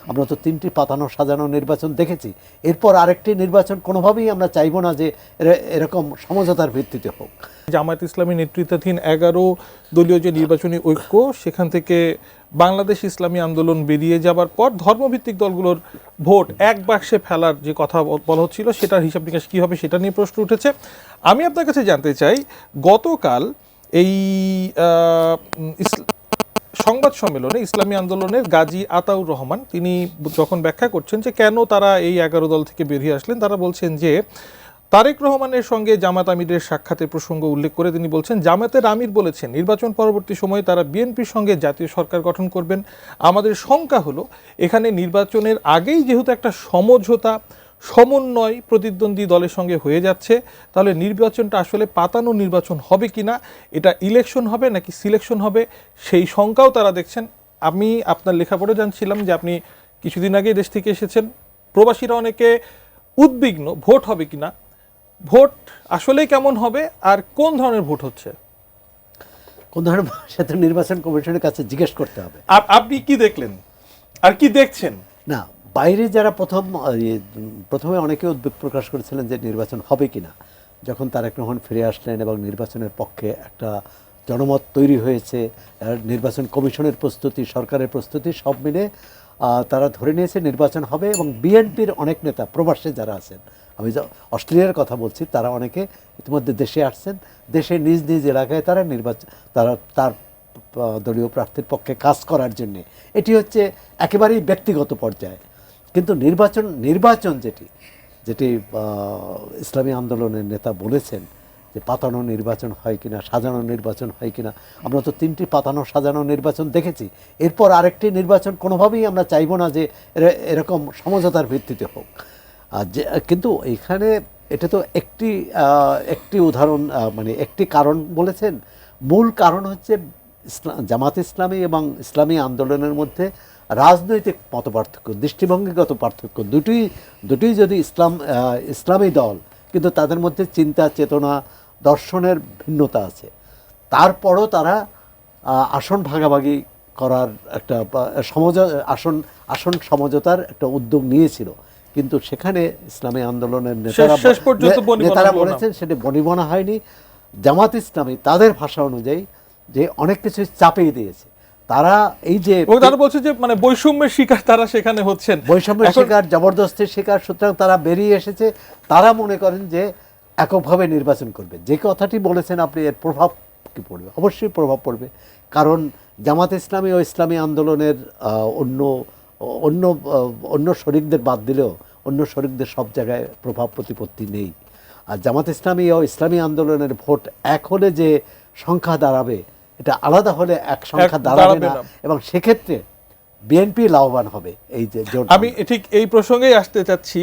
আমরা তো 3টি পাতানো সাজানো নির্বাচন দেখেছি। এরপর আরেকটি নির্বাচন কোনোভাবেই আমরা চাইবো না যে এরকম সমঝোতার ভিত্তিতে হোক। জামায়াত ইসলামী নেতৃত্বাধীন 11 দলীয় যে নির্বাচনী ঐক্য, সেখান থেকে বাংলাদেশ ইসলামী আন্দোলন বেরিয়ে যাবার পর ধর্মভিত্তিক দলগুলোর ভোট এক বাক্সে ফেলার যে কথা বলা হচ্ছিল, সেটার হিসাব নিকাশ কী হবে সেটা নিয়ে প্রশ্ন উঠেছে। আমি আপনার কাছে জানতে চাই, গতকাল এই সংবাদ সম্মেলনে ইসলামী আন্দোলনের গাজী আতাউর রহমান তিনি যখন ব্যাখ্যা করছেন যে কেন তারা এই 11 দল থেকে বেরিয়ে আসলেন, তারা বলছেন যে তারেক রহমানের সঙ্গে জামাত আমিরের সাক্ষাতের প্রসঙ্গ উল্লেখ করে তিনি বলছেন, জামাতের আমির বলেছেন নির্বাচন পরবর্তী সময়ে তারা বিএনপির সঙ্গে জাতীয় সরকার গঠন করবেন। আমাদের শঙ্কা হলো এখানে নির্বাচনের আগেই যেহেতু একটা সমঝোতা সমন্বয় প্রতিদ্বন্দ্বী দলের সঙ্গে হয়ে যাচ্ছে, তাহলে নির্বাচনটা আসলে পাতানো নির্বাচন হবে কিনা, এটা ইলেকশন হবে নাকি সিলেকশন হবে, সেই শঙ্কাও তারা দেখছেন। আমি আপনার লেখাপড়ে জানছিলাম যে আপনি কিছুদিন আগে দেশ থেকে এসেছেন। প্রবাসীরা অনেকে উদ্বিগ্ন ভোট হবে কিনা, ভোট আসলে কেমন হবে আর কোন ধরনের ভোট হচ্ছে, কোন ধরনের সেটা নির্বাচন কমিশনের কাছে জিজ্ঞেস করতে হবে। আপনি কি দেখলেন আর কি দেখছেন? না, বাইরে যারা প্রথমে অনেকে উদ্বেগ প্রকাশ করেছিলেন যে নির্বাচন হবে কিনা, যখন তারেক রহমান ফিরে আসলেন এবং নির্বাচনের পক্ষে একটা জনমত তৈরি হয়েছে, নির্বাচন কমিশনের প্রস্তুতি, সরকারের প্রস্তুতি সব মিলে তারা ধরে নিয়েছে নির্বাচন হবে। এবং বিএনপির অনেক নেতা প্রবাসে যারা আছেন, আমি অস্ট্রেলিয়ার কথা বলছি, তারা অনেকে ইতিমধ্যে দেশে আসছেন, দেশে নিজ নিজ এলাকায় তারা তার দলীয় প্রার্থীর পক্ষে কাজ করার জন্যে। এটি হচ্ছে একেবারেই ব্যক্তিগত পর্যায়ে। কিন্তু নির্বাচন যেটি ইসলামী আন্দোলনের নেতা বলেছেন যে পাতানো নির্বাচন হয় কিনা, সাজানো নির্বাচন হয় কিনা, আমরা তো 3টি পাতানো সাজানো নির্বাচন দেখেছি। এরপর আরেকটি নির্বাচন কোনোভাবেই আমরা চাইবো না যে এরকম সমঝোতার ভিত্তিতে হোক। কিন্তু এখানে এটা তো একটি উদাহরণ, মানে একটি কারণ বলেছেন। মূল কারণ হচ্ছে জামাত ইসলামী এবং ইসলামী আন্দোলনের মধ্যে রাজনৈতিক মতপার্থক্য, দৃষ্টিভঙ্গিগত পার্থক্য। দুটোই যদি ইসলামী দল, কিন্তু তাদের মধ্যে চিন্তা চেতনা দর্শনের ভিন্নতা আছে। তারপরও তারা আসন ভাগাভাগি করার একটা আসন সমঝোতার একটা উদ্যোগ নিয়েছিল। কিন্তু সেখানে ইসলামী আন্দোলনের নেতারা বলেছেন সেটা বনিবনা হয়নি। জামাত ইসলামী তাদের ভাষা অনুযায়ী যে অনেক কিছু চাপিয়ে দিয়েছে। তারা এই যে তারা বলছে যে মানে বৈষম্যের শিকার তারা সেখানে হচ্ছেন, বৈষম্যের শিকার, জবরদস্তির শিকার। সুতরাং তারা বেরিয়ে এসেছে। তারা মনে করেন যে এককভাবে নির্বাচন করবে। যে কথাটি বলেছেন আপনি, এর প্রভাব কি পড়বে? অবশ্যই প্রভাব পড়বে। কারণ জামাত ইসলামী ও ইসলামী আন্দোলনের অন্য শরিকদের বাদ দিলেও অন্য শরিকদের সব জায়গায় প্রভাব প্রতিপত্তি নেই। আর জামাত ইসলামী ও ইসলামী আন্দোলনের ভোট এক হলে যে সংখ্যা দাঁড়াবে, এটা আলাদা হলে এক সংখ্যা দাঁড়াবে না। এবং সেক্ষেত্রে বিএনপি লাভবান হবে। এই যে আমি ঠিক এই প্রসঙ্গেই আসতে চাচ্ছি।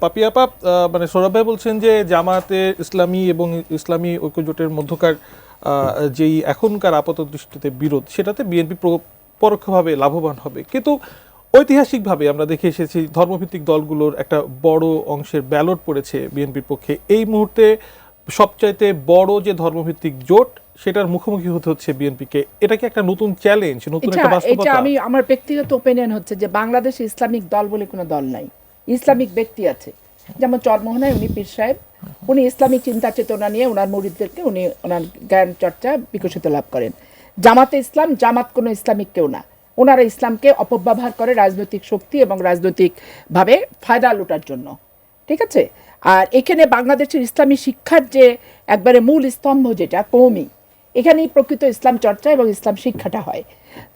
পাপিয়া পাপ, মানে সৌরভ ভাই বলছেন যে জামাতে ইসলামী এবং ইসলামী ঐক্যজোটের মধ্যকার যেই এখনকার আপাত দৃষ্টিতে বিরোধ, সেটাতে বিএনপি পরোক্ষভাবে লাভবান হবে। কিন্তু ঐতিহাসিকভাবে আমরা দেখে এসেছি ধর্মভিত্তিক দলগুলোর একটা বড় অংশের ব্যালট পড়েছে বিএনপির পক্ষে। এই মুহূর্তে সবচাইতে বড় যে ধর্মভিত্তিক জোট, সেটার মুখোমুখি হতে হচ্ছে বিএনপিকে। এটা কি একটা নতুন চ্যালেঞ্জ, নতুন একটা বাস্তবতা? এটা আমার ব্যক্তিগত ওপিনিয়ন হচ্ছে যে বাংলাদেশে ইসলামিক দল বলে কোনো দল নাই। ইসলামিক ব্যক্তি আছে, যেমন চরমোহনায় উনি পীর সাহেব, উনি ইসলামিক চিন্তা চেতনা নিয়ে ওনার মুরিদদেরকে উনি ওনার জ্ঞান চর্চা বিকশিত লাভ করেন। জামাতে ইসলাম, জামাত কোনো ইসলামিক কেউ না। ওনারা ইসলামকে অপব্যবহার করে রাজনৈতিক শক্তি এবং রাজনৈতিকভাবে ফায়দা লুটার জন্য। ঠিক আছে? আর এখানে বাংলাদেশের ইসলামী শিক্ষার যে একবারে মূল স্তম্ভ যেটা কওমি, এখানেই প্রকৃত ইসলাম চর্চা এবং ইসলাম শিক্ষাটা হয়।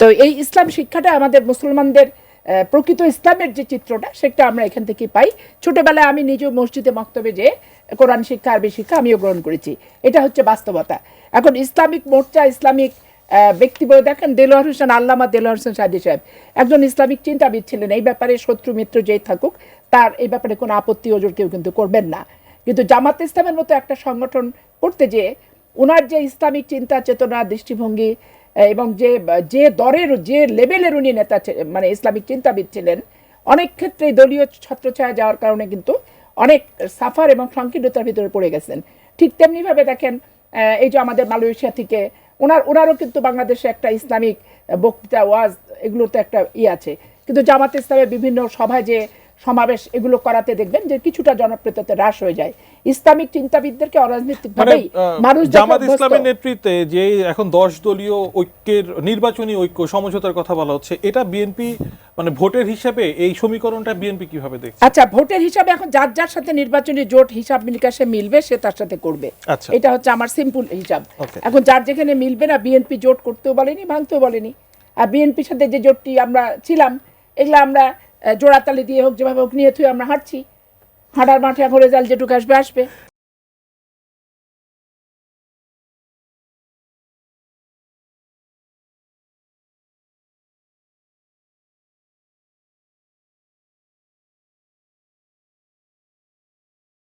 তো এই ইসলাম শিক্ষাটা আমাদের মুসলমানদের প্রকৃত ইসলামের যে চিত্রটা, সেটা আমরা এখান থেকে পাই। ছোটবেলায় আমি নিজেও মসজিদে মক্তবে যে কোরআন শিক্ষা, আরবি শিক্ষা আমিও গ্রহণ করেছি। এটা হচ্ছে বাস্তবতা। এখন ইসলামিক মোর্চা, ইসলামিক ব্যক্তি বলে দেখেন, দেলোয়ার হোসেন, আল্লামা দেলোয়ার হোসেন সাদি সাহেব একজন ইসলামিক চিন্তাবিদ ছিলেন। এই ব্যাপারে শত্রু মিত্র যেই থাকুক, তার এই ব্যাপারে কোনো আপত্তি ওজোর কেউ কিন্তু করবেন না। কিন্তু জামাত ইসলামের মতো একটা সংগঠন করতে যেয়ে ওনার যে ইসলামিক চিন্তা চেতনা, দৃষ্টিভঙ্গি এবং যে দরের যে লেভেলের উনি নেতা, মানে ইসলামিক চিন্তাবিদ ছিলেন, অনেক ক্ষেত্রে দলীয় ছত্রছায়া যাওয়ার কারণে কিন্তু অনেক সাফার এবং সংকীর্ণতার ভিতরে পড়ে গেছেন। ঠিক তেমনিভাবে দেখেন, এই যে আমাদের মালয়েশিয়া থেকে ওনারও কিন্তু বাংলাদেশে একটা ইসলামিক বক্তৃতা, ওয়াজ, এগুলোতে একটা আছে। কিন্তু জামাত ইসলামের বিভিন্ন সভায় যে সমাবেশ এগুলো করাতে দেখবেন যে কিছুটা জনপ্রিয়তা হ্রাস হয়ে যায়। ইসলামিক চিন্তাবিদদেরকে অরাজনৈতিকভাবেই মানুষ দেখে জামাত অভ্যস্ত। ইসলামের নেতৃত্বে যে এখন 10 দলীয় ঐক্যের নির্বাচনী ঐক্য সমঝোতার কথা বলা হচ্ছে, এটা বিএনপি মানে ভোটের হিসাবে এই সমীকরণটা বিএনপি কিভাবে দেখছে? আচ্ছা, ভোটের হিসাবে এখন যার যার সাথে নির্বাচনী জোট হিসাব নিকাশে মিলবে সে তার সাথে করবে, আচ্ছা। এটা হচ্ছে আমার সিম্পল হিসাব। Okay. এখন যার যেখানে মিলবে না, বিএনপি জোট করতেও বলেনি, ভাঙতেও বলেনি। আর বিএনপির সাথে যে জোটটি আমরা ছিলাম, এগুলো আমরা জোড়াতালি দিয়ে হোক যেভাবে হোক নিয়ে থুয়ে আমরা হাঁটছি। হাঁটার মাঠে এখন রেজাল্ট যেটুকু আসবে আসবে।